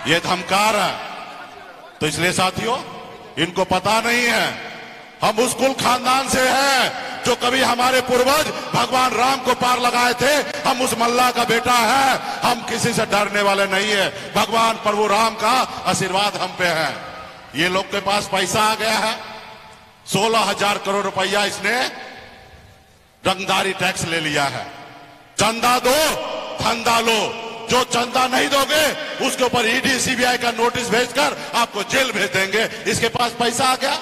ये धमका रहा है। तो इसलिए साथियों, इनको पता नहीं है हम उस कुल खानदान से हैं जो कभी हमारे पूर्वज भगवान राम को पार लगाए थे। हम उस मल्ला का बेटा है, हम किसी से डरने वाले नहीं है। भगवान प्रभु राम का आशीर्वाद हम पे है। ये लोग के पास पैसा आ गया है, 16,000 करोड़ रुपया इसने रंगदारी टैक्स ले लिया है। चंदा दो, धंधा लो। जो चंदा नहीं दोगे उसके ऊपर ईडी सीबीआई का नोटिस भेजकर आपको जेल भेज देंगे। इसके पास पैसा आ गया,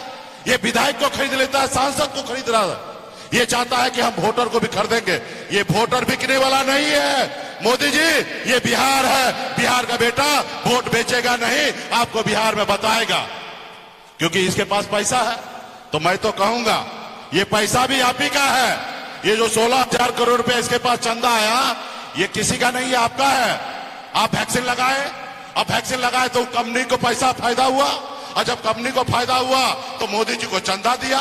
ये विधायक को खरीद लेता है, सांसद को खरीद रहा है। ये चाहता है कि हम वोटर को भी खरीदेंगे। ये वोटर बिकने वाला नहीं है मोदी जी, ये बिहार है। बिहार का बेटा वोट बेचेगा नहीं, आपको बिहार में बताएगा, क्योंकि इसके पास पैसा है। तो मैं तो कहूंगा ये पैसा भी आप ही का है। ये जो 16,000 करोड़ रुपए इसके पास चंदा आया, ये किसी का नहीं है, आपका है। आप वैक्सीन लगाए, अब वैक्सीन लगाए तो कंपनी को पैसा फायदा हुआ, और जब कंपनी को फायदा हुआ तो मोदी जी को चंदा दिया।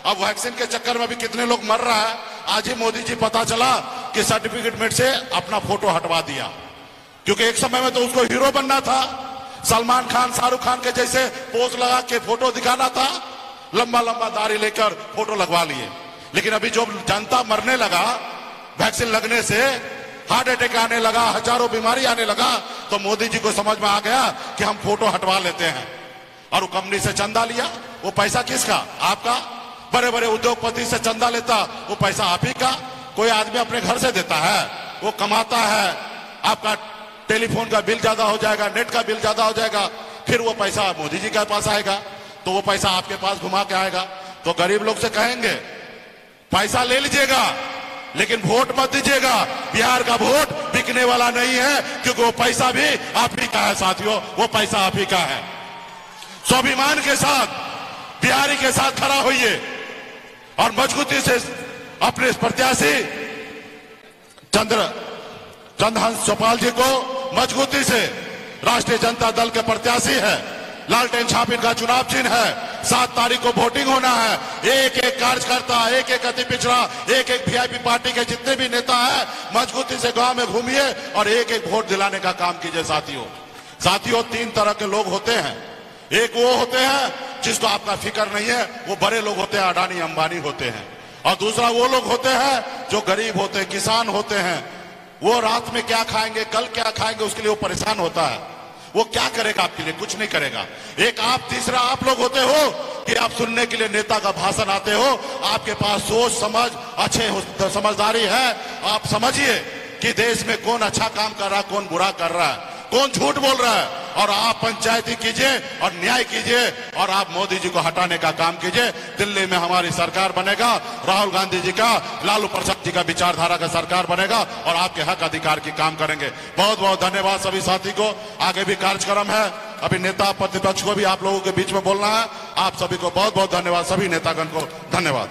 अब वैक्सीन के चक्कर में भी कितने लोग मर रहा है। आज ही मोदी जी पता चला कि सर्टिफिकेट में से अपना फोटो हटवा दिया, क्योंकि एक समय में तो उसको हीरो बनना था। सलमान खान, शाहरुख खान के जैसे पोज लगा के फोटो दिखाना था, लंबा लंबा दाढ़ी लेकर फोटो लगवा लिए। लेकिन अभी जो जनता मरने लगा वैक्सीन लगने से, हार्ट अटैक आने लगा, हजारों बीमारी आने लगा, तो मोदी जी को समझ में आ गया कि हम फोटो हटवा लेते हैं। और वो कंपनी से चंदा लिया। वो पैसा किसका? आपका। बड़े बड़े उद्योगपति से चंदा लेता, वो पैसा आप ही का। कोई आदमी अपने घर से देता है, वो कमाता है। आपका टेलीफोन का बिल ज्यादा हो जाएगा, नेट का बिल ज्यादा हो जाएगा, फिर वो पैसा मोदी जी के पास आएगा, तो वो पैसा आपके पास घुमा के आएगा। तो गरीब लोग से कहेंगे पैसा ले लीजिएगा, लेकिन वोट मत दीजिएगा। बिहार का वोट बिकने वाला नहीं है, क्योंकि वो पैसा भी आप ही का है साथियों, वो पैसा आप ही का है। स्वाभिमान के साथ बिहारी के साथ खड़ा होइए और मजबूती से अपने प्रत्याशी चंद्रहंस चौपाल जी को मजबूती से, राष्ट्रीय जनता दल के प्रत्याशी है, लालटेन छाप इनका चुनाव चिन्ह है। 7 तारीख को वोटिंग होना है। एक एक कार्यकर्ता, एक एक अति पिछड़ा, एक एक वीआईपी पार्टी के जितने भी नेता है, मजबूती से गांव में घूमिए और एक एक वोट दिलाने का काम कीजिए साथियों 3 तरह के लोग होते हैं। एक वो होते हैं जिसको आपका फिक्र नहीं है, वो बड़े लोग होते हैं, अडानी अंबानी होते हैं। और दूसरा वो लोग होते हैं जो गरीब होते हैं, किसान होते हैं। वो रात में क्या खाएंगे, कल क्या खाएंगे, उसके लिए वो परेशान होता है। वो क्या करेगा आपके लिए? कुछ नहीं करेगा। एक आप, तीसरा आप लोग होते हो कि आप सुनने के लिए नेता का भाषण आते हो, आपके पास सोच समझ, अच्छे समझदारी है। आप समझिए कि देश में कौन अच्छा काम कर रहा है, कौन बुरा कर रहा है, कौन झूठ बोल रहा है, और आप पंचायती कीजिए और न्याय कीजिए और आप मोदी जी को हटाने का काम कीजिए। दिल्ली में हमारी सरकार बनेगा, राहुल गांधी जी का, लालू प्रसाद जी का विचारधारा का सरकार बनेगा और आपके हक अधिकार की काम करेंगे। बहुत बहुत धन्यवाद सभी साथी को। आगे भी कार्यक्रम है, अभी नेता प्रतिपक्ष को भी आप लोगों के बीच में बोलना है। आप सभी को बहुत बहुत धन्यवाद, सभी नेतागण को धन्यवाद।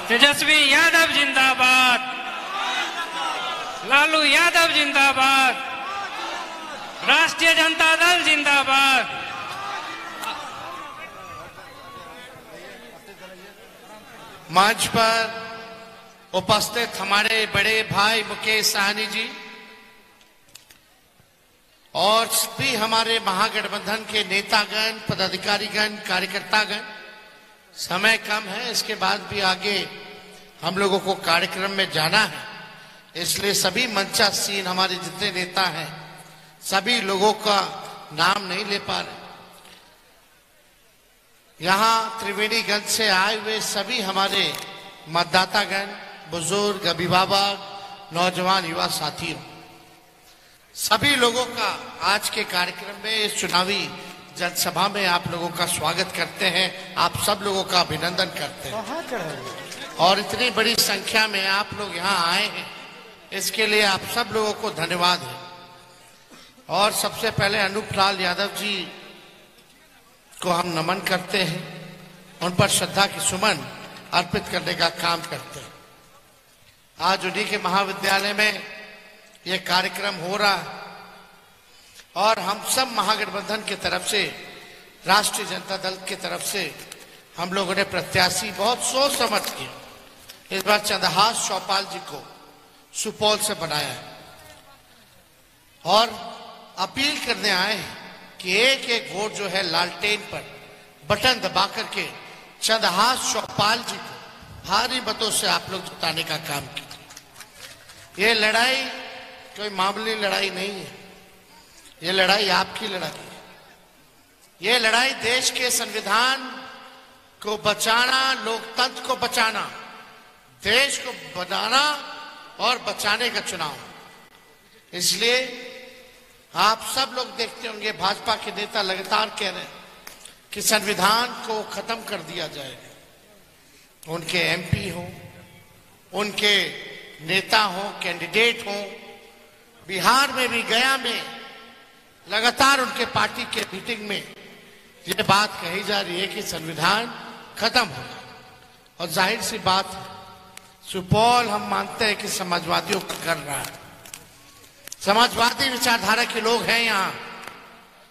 तेजस्वी यादव जिंदाबाद, लालू यादव जिंदाबाद, राष्ट्रीय जनता दल जिंदाबाद। मंच पर उपस्थित हमारे बड़े भाई मुकेश साहनी जी और भी हमारे महागठबंधन के नेतागण, पदाधिकारीगण, कार्यकर्तागण, समय कम है, इसके बाद भी आगे हम लोगों को कार्यक्रम में जाना है, इसलिए सभी मंचासीन हमारे जितने नेता हैं सभी लोगों का नाम नहीं ले पा रहे। यहाँ त्रिवेणीगंज से आए हुए सभी हमारे मतदातागण, बुजुर्ग, अभिभावक, नौजवान, युवा साथियों, सभी लोगों का आज के कार्यक्रम में, इस चुनावी जनसभा में आप लोगों का स्वागत करते हैं। आप सब लोगों का अभिनंदन करते हैं और इतनी बड़ी संख्या में आप लोग यहाँ आए हैं, इसके लिए आप सब लोगों को धन्यवाद है। और सबसे पहले अनूप लाल यादव जी को हम नमन करते हैं, उन पर श्रद्धा की सुमन अर्पित करने का काम करते हैं। आज उन्हीं के महाविद्यालय में यह कार्यक्रम हो रहा है और हम सब महागठबंधन की तरफ से, राष्ट्रीय जनता दल की तरफ से हम लोगों ने प्रत्याशी बहुत सोच समझ के इस बार चंद्रहास चौपाल जी को सुपौल से बनाया है और अपील करने आए हैं कि एक एक वोट जो है लालटेन पर बटन दबा करके चंद्रहास चौपाल जी को भारी मतों से आप लोग जिताने का काम कीजिए। ये लड़ाई कोई मामूली लड़ाई नहीं है, ये लड़ाई आपकी लड़ाई है। ये लड़ाई देश के संविधान को बचाना, लोकतंत्र को बचाना, देश को बनाना और बचाने का चुनाव। इसलिए आप सब लोग देखते होंगे भाजपा के नेता लगातार कह रहे हैं कि संविधान को खत्म कर दिया जाएगा। उनके एमपी हो, उनके नेता हो, कैंडिडेट हो, बिहार में भी, गया में लगातार उनके पार्टी के मीटिंग में ये बात कही जा रही है कि संविधान खत्म हो। और जाहिर सी बात है, सुपौल हम मानते हैं कि समाजवादियों का कर रहा है। समाजवादी विचारधारा के लोग हैं यहाँ,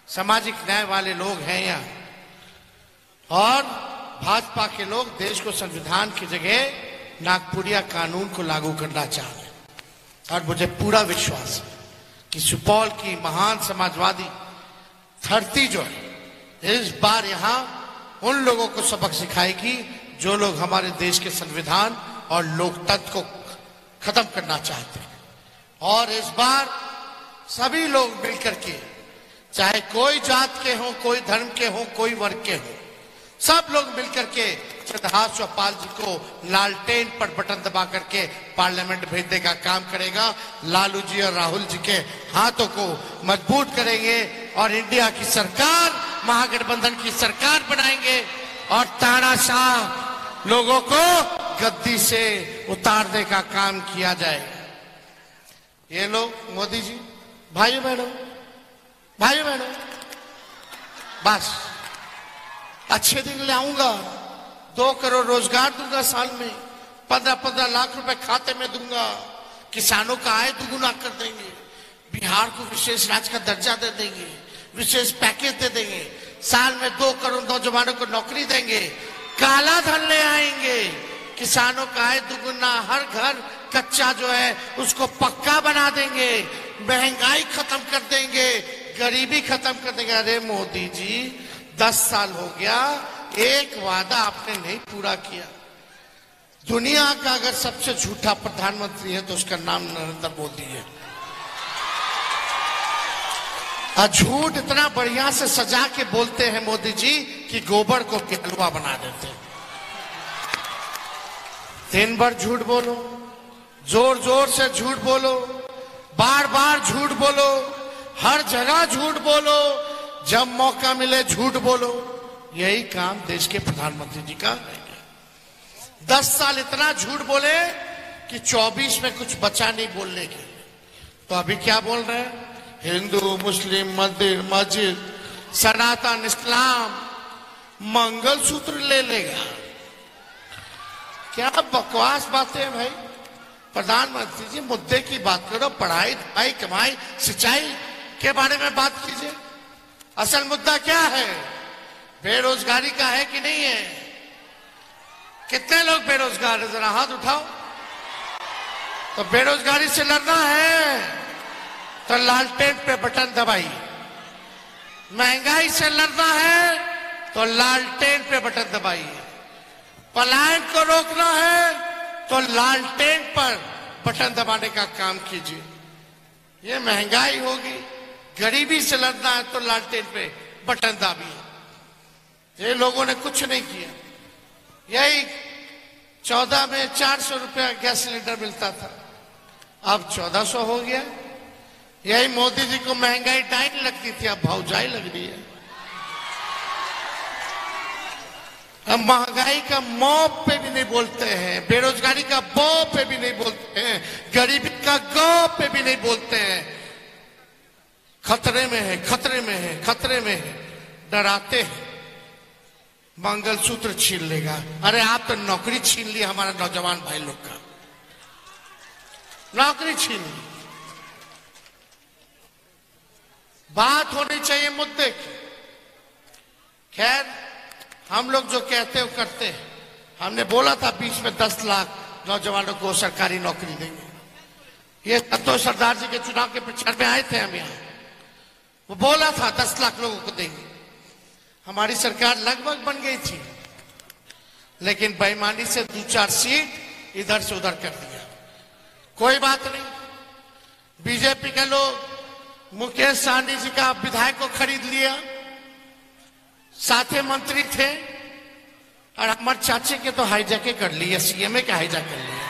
सामाजिक न्याय वाले लोग हैं यहाँ, और भाजपा के लोग देश को संविधान की जगह नागपुरिया कानून को लागू करना चाह रहे हैं। और मुझे पूरा विश्वास है कि सुपौल की महान समाजवादी धरती जो है इस बार यहाँ उन लोगों को सबक सिखाएगी जो लोग हमारे देश के संविधान और लोकतंत्र को खत्म करना चाहते हैं। और इस बार सभी लोग मिलकर के, चाहे कोई जात के हो, कोई धर्म के हो, कोई वर्ग के हो, सब लोग मिलकर के चंद्रहास चौपाल जी को लालटेन पर बटन दबा करके पार्लियामेंट भेजने का काम करेगा। लालू जी और राहुल जी के हाथों को मजबूत करेंगे और इंडिया की सरकार, महागठबंधन की सरकार बनाएंगे और तानाशाह लोगों को गद्दी से उतारने का काम किया जाएगा। ये लोग, मोदी जी, भाइयों बहनों, बस अच्छे दिन ले आऊंगा, 2 करोड़ रोजगार दूंगा, साल में 15-15 लाख रुपए खाते में दूंगा, किसानों का आय दुगुना कर देंगे, बिहार को विशेष राज्य का दर्जा दे देंगे, विशेष पैकेज दे देंगे, साल में 2 करोड़ नौजवानों को नौकरी देंगे, काला धन ले आएंगे, किसानों का आय दुगुना, हर घर कच्चा जो है उसको पक्का बना देंगे, महंगाई खत्म कर देंगे, गरीबी खत्म कर देंगे। अरे मोदी जी, 10 साल हो गया, एक वादा आपने नहीं पूरा किया। दुनिया का अगर सबसे झूठा प्रधानमंत्री है तो उसका नाम नरेंद्र मोदी है। और झूठ इतना बढ़िया से सजा के बोलते हैं मोदी जी कि गोबर को हलवा बना देते हैं। दिन भर झूठ बोलो, जोर जोर से झूठ बोलो, बार बार झूठ बोलो, हर जगह झूठ बोलो, जब मौका मिले झूठ बोलो। यही काम देश के प्रधानमंत्री जी का है। 10 साल इतना झूठ बोले कि 24 में कुछ बचा नहीं बोलने के। तो अभी क्या बोल रहे हैं? हिंदू, मुस्लिम, मंदिर, मस्जिद, सनातन, इस्लाम, मंगलसूत्र ले लेगा। क्या बकवास बातें हैं भाई। प्रधानमंत्री जी, मुद्दे की बात करो, पढ़ाई, लिखाई, कमाई, सिंचाई के बारे में बात कीजिए। असल मुद्दा क्या है? बेरोजगारी का है कि नहीं है? कितने लोग बेरोजगार है? जरा हाथ उठाओ। तो बेरोजगारी से लड़ना है तो लालटेन पे बटन दबाइए। महंगाई से लड़ना है तो लालटेन पे बटन दबाइए। पलायन को रोकना है तो लालटेन पर बटन दबाने का काम कीजिए। ये महंगाई होगी, गरीबी से लड़ना है तो लालटेन पे बटन दाबिए। ये लोगों ने कुछ नहीं किया। यही 14 में 400 रुपया गैस सिलेंडर मिलता था, अब 1400 हो गया। यही मोदी जी को महंगाई डाइन लगती थी, अब भौजाई लग रही है। अब महंगाई का मौ पे भी नहीं बोलते हैं, बेरोजगारी का बौ पे भी नहीं बोलते हैं, गरीबी का गौ पे भी नहीं बोलते हैं। खतरे में है, खतरे में है, खतरे में है, डराते हैं मंगलसूत्र छीन लेगा। अरे आप तो नौकरी छीन ली हमारा नौजवान भाई लोग का, नौकरी छीन ली। बात होनी चाहिए मुद्दे की। खैर, हम लोग जो कहते हो करते हैं। हमने बोला था बीच में 10 लाख नौजवानों को सरकारी नौकरी देंगे। ये संतोष सरदार जी के चुनाव के प्रचार में आए थे हम यहाँ, वो बोला था 10 लाख लोगों को देंगे। हमारी सरकार लगभग बन गई थी, लेकिन बेईमानी से 2-4 सीट इधर से उधर कर दिया। कोई बात नहीं, बीजेपी के लोग मुकेश सहनी जी का विधायक को खरीद लिया, साथे मंत्री थे, और हमारे चाचे के तो हाईजैके कर लिया, सीएमए के हाईजैक कर लिया।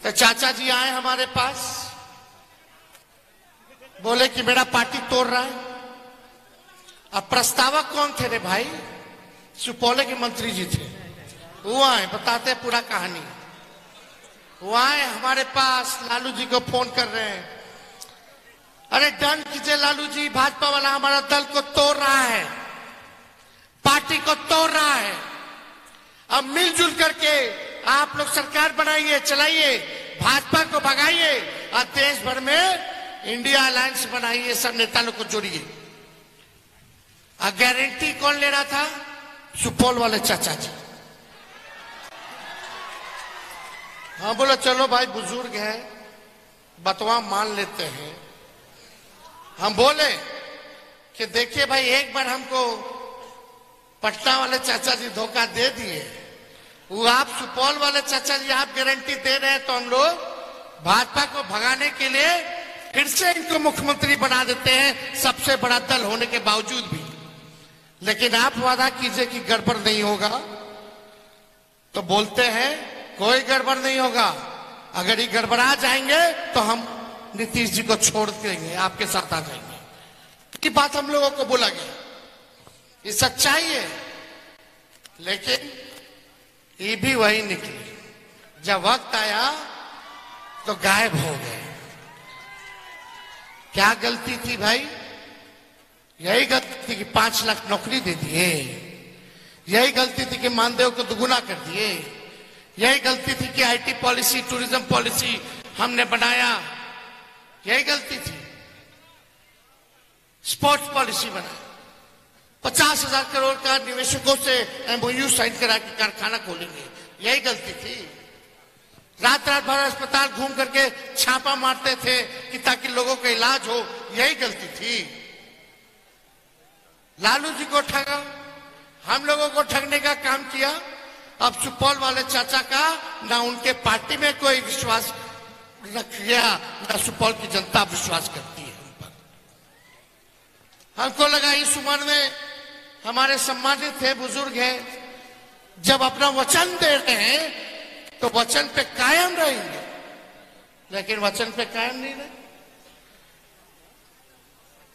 तो चाचा जी आए हमारे पास, बोले कि मेरा पार्टी तोड़ रहा है। अब प्रस्तावक कौन थे रे भाई? सुपौल के मंत्री जी थे। वो आए, बताते पूरा कहानी। वो आए हमारे पास, लालू जी को फोन कर रहे हैं, अरे डन कीजिए लालू जी, भाजपा वाला हमारा दल को तोड़ रहा है, पार्टी को तोड़ रहा है। अब मिलजुल करके आप लोग सरकार बनाइए, चलाइए, भाजपा को भगाइए और देश भर में इंडिया अलायंस बनाइए, सब नेता लोग को जोड़िए। और गारंटी कौन ले रहा था? सुपौल वाले चाचा जी। हाँ, बोला चलो भाई बुजुर्ग है, बतवा मान लेते हैं। हम बोले कि देखिए भाई, एक बार हमको पटना वाले चाचा जी धोखा दे दिए, वो आप सुपौल वाले चाचा जी आप गारंटी दे रहे हैं, तो हम लोग भाजपा को भगाने के लिए फिर से इनको मुख्यमंत्री बना देते हैं, सबसे बड़ा दल होने के बावजूद भी। लेकिन आप वादा कीजिए कि गड़बड़ नहीं होगा। तो बोलते हैं कोई गड़बड़ नहीं होगा, अगर ये गड़बड़ा जाएंगे तो हम नीतीश जी को छोड़ देंगे, आपके साथ आ जाएंगे। की बात हम लोगों को बोला गया, ये सच्चाई है। लेकिन ये भी वही निकली, जब वक्त आया तो गायब हो गए। क्या गलती थी भाई? यही गलती थी कि 5 लाख नौकरी दे दिए, यही गलती थी कि मानदेय को दुगुना कर दिए, यही गलती थी कि आईटी पॉलिसी, टूरिज्म पॉलिसी हमने बनाया, यही गलती थी। स्पोर्ट्स पॉलिसी बना, 50,000 करोड़ का निवेशकों से एमओयू साइन करा के कारखाना खोलेंगे, यही गलती थी। रात रात भर अस्पताल घूम करके छापा मारते थे कि ताकि लोगों का इलाज हो, यही गलती थी। लालू जी को ठगा, हम लोगों को ठगने का काम किया। अब सुपौल वाले चाचा का ना उनके पार्टी में कोई विश्वास रख गया, ना सुपौल की जनता विश्वास करती है उन पर। हमको लगा इस उम्र में हमारे सम्मानित थे, बुजुर्ग हैं, जब अपना वचन दे रहे हैं तो वचन पे कायम रहेंगे, लेकिन वचन पे कायम नहीं रहे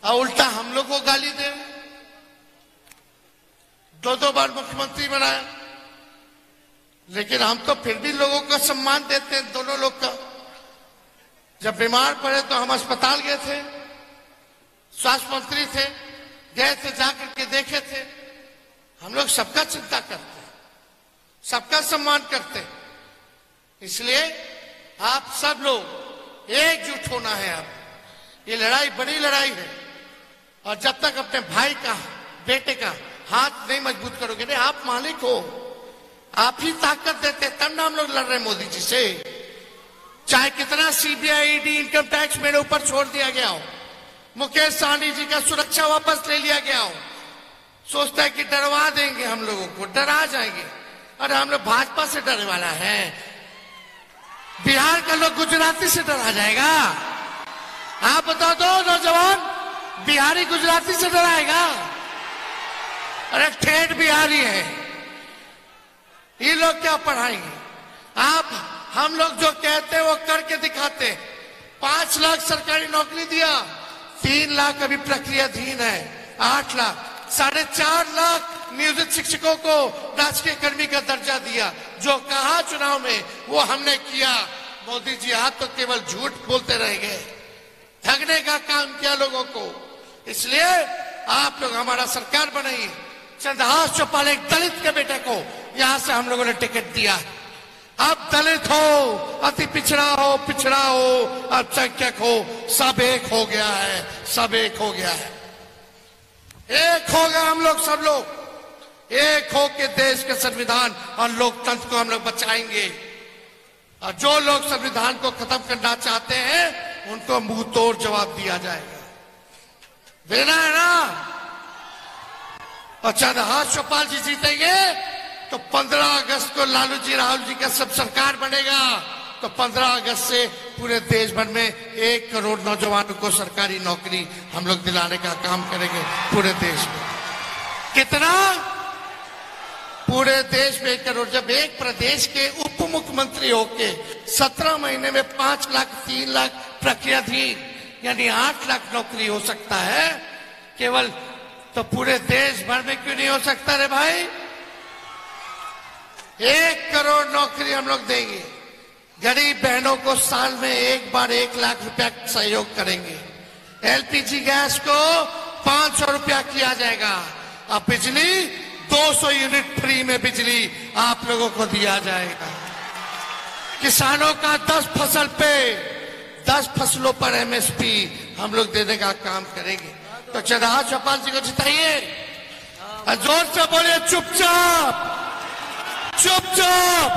और उल्टा हम लोग को गाली दे रहे। 2-2 बार मुख्यमंत्री बनाया, लेकिन हम तो फिर भी लोगों का सम्मान देते हैं, दोनों लोग का। जब बीमार पड़े तो हम अस्पताल गए थे, स्वास्थ्य मंत्री थे, गए थे, जाकर के देखे थे। हम लोग सबका चिंता करते हैं, सबका सम्मान करते हैं। इसलिए आप सब लोग एकजुट होना है। अब ये लड़ाई बड़ी लड़ाई है, और जब तक अपने भाई का, बेटे का हाथ नहीं मजबूत करोगे, नहीं, आप मालिक हो, आप ही ताकत देते, तब ना हम लोग लड़ रहे मोदी जी से। चाहे कितना सीबीआई, ईडी, इनकम टैक्स मेरे ऊपर छोड़ दिया गया हो, मुकेश सहनी जी का सुरक्षा वापस ले लिया गया हो, सोचता है कि डरवा देंगे हम लोगों को, डरा जाएंगे। अरे हम लोग भाजपा से डरने वाला है, बिहार का लोग गुजराती से डरा जाएगा? आप बता दो नौजवान, बिहारी गुजराती से डराएगा? अरे ठेठ बिहारी है, ये लोग क्या पढ़ाएंगे? आप हम लोग जो कहते हैं वो करके दिखाते। 5 लाख सरकारी नौकरी दिया, 3 लाख अभी प्रक्रियाधीन है, 8 लाख, 4.5 लाख नियोजित शिक्षकों को राजकीय कर्मी का दर्जा दिया। जो कहा चुनाव में वो हमने किया। मोदी जी आप तो केवल झूठ बोलते रह गए, ठगने का काम किया लोगों को। इसलिए आप लोग हमारा सरकार बनाइए। चंद्रहास चौपाल एक दलित के बेटे को यहां से हम लोगों ने टिकट दिया। अब दलित हो, अति पिछड़ा हो, अल्पसंख्यक हो, सब एक हो गया है, सब एक हो गया है। एक हो गया हम लोग, सब लोग एक हो के देश के संविधान और लोकतंत्र को हम लोग बचाएंगे। और जो लोग संविधान को खत्म करना चाहते हैं उनको मुंह तोड़ जवाब दिया जाएगा। देना है ना? और चंद्रहास चौपाल जी जीतेंगे तो 15 अगस्त को लालू जी राहुल जी का सब सरकार बनेगा। तो 15 अगस्त से पूरे देश भर में 1 करोड़ नौजवानों को सरकारी नौकरी हम लोग दिलाने का काम करेंगे पूरे देश में। कितना? पूरे देश में 1 करोड़। जब एक प्रदेश के उप मुख्यमंत्री होके 17 महीने में 5 लाख 3 लाख प्रक्रियाधीन यानी 8 लाख नौकरी हो सकता है केवल, तो पूरे देश भर में क्यों नहीं हो सकता रे भाई? 1 करोड़ नौकरी हम लोग देंगे। गरीब बहनों को साल में एक बार 1 लाख रुपया सहयोग करेंगे। एलपीजी गैस को 500 रुपया किया जाएगा। अब बिजली 200 यूनिट फ्री में बिजली आप लोगों को दिया जाएगा। किसानों का 10 फसल पे 10 फसलों पर एमएसपी हम लोग देने का काम करेंगे। तो चंद्रहास चौपाल जी को जिताइए। जोर से बोलिए चुपचाप चुपचाप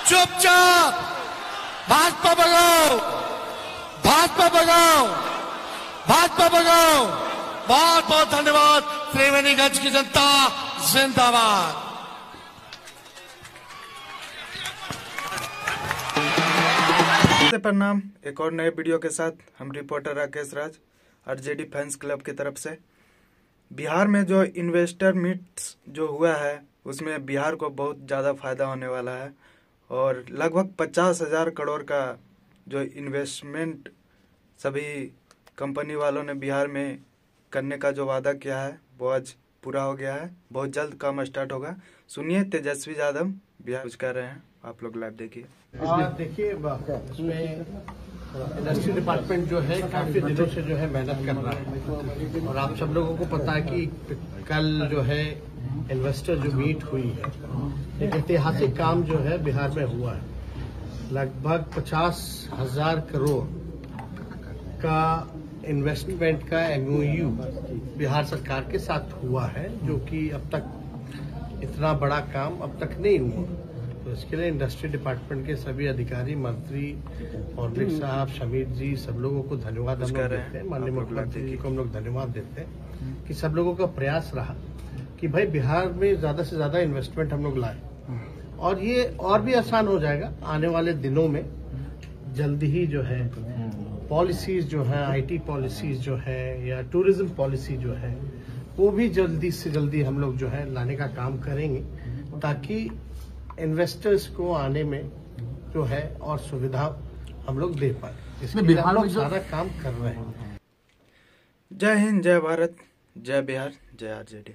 चुपचाप। भाजपा भगाओ भाजपा भगाओ भाजपा भगाओ। बहुत बहुत धन्यवाद। त्रिवेणीगंज की जनता जिंदाबाद। प्रणाम। एक और नए वीडियो के साथ हम रिपोर्टर राकेश राज आरजेडी फैंस क्लब की तरफ से। बिहार में जो इन्वेस्टर मीट्स जो हुआ है उसमें बिहार को बहुत ज़्यादा फायदा होने वाला है और लगभग 50,000 करोड़ का जो इन्वेस्टमेंट सभी कंपनी वालों ने बिहार में करने का जो वादा किया है वो आज पूरा हो गया है। बहुत जल्द काम स्टार्ट होगा। सुनिए तेजस्वी यादव बिहार कुछ कर रहे हैं, आप लोग लाइव देखिए। देखिए इसमें इंडस्ट्री डिपार्टमेंट जो है काफी दिनों से जो है मेहनत कर रहा है और आप सब लोगों को पता है कि कल जो है इन्वेस्टर जो मीट हुई है, एक ऐतिहासिक काम जो है बिहार में हुआ है। लगभग 50,000 करोड़ का इन्वेस्टमेंट का एमओयू बिहार सरकार के साथ हुआ है, जो कि अब तक इतना बड़ा काम अब तक नहीं हुआ। तो इसके लिए इंडस्ट्री डिपार्टमेंट के सभी अधिकारी, मंत्री, मौलिक साहब, शमीर जी, सब लोगों को धन्यवाद हम लोग देते हैं। माननीय मुख्यमंत्री जी को हम लोग धन्यवाद देते हैं कि सब लोगों का प्रयास रहा कि भाई बिहार में ज्यादा से ज्यादा इन्वेस्टमेंट हम लोग लाए। और ये और भी आसान हो जाएगा आने वाले दिनों में। जल्दी ही जो है पॉलिसीज जो है, आईटी पॉलिसीज जो है या टूरिज्म पॉलिसी जो है, वो भी जल्दी से जल्दी हम लोग जो है लाने का काम करेंगे ताकि इन्वेस्टर्स को आने में जो है और सुविधा हम लोग दे पाए। इसमें बिहार लोग सारा काम कर रहे हैं। जय हिंद, जय भारत, जय बिहार, जय आरजेडी।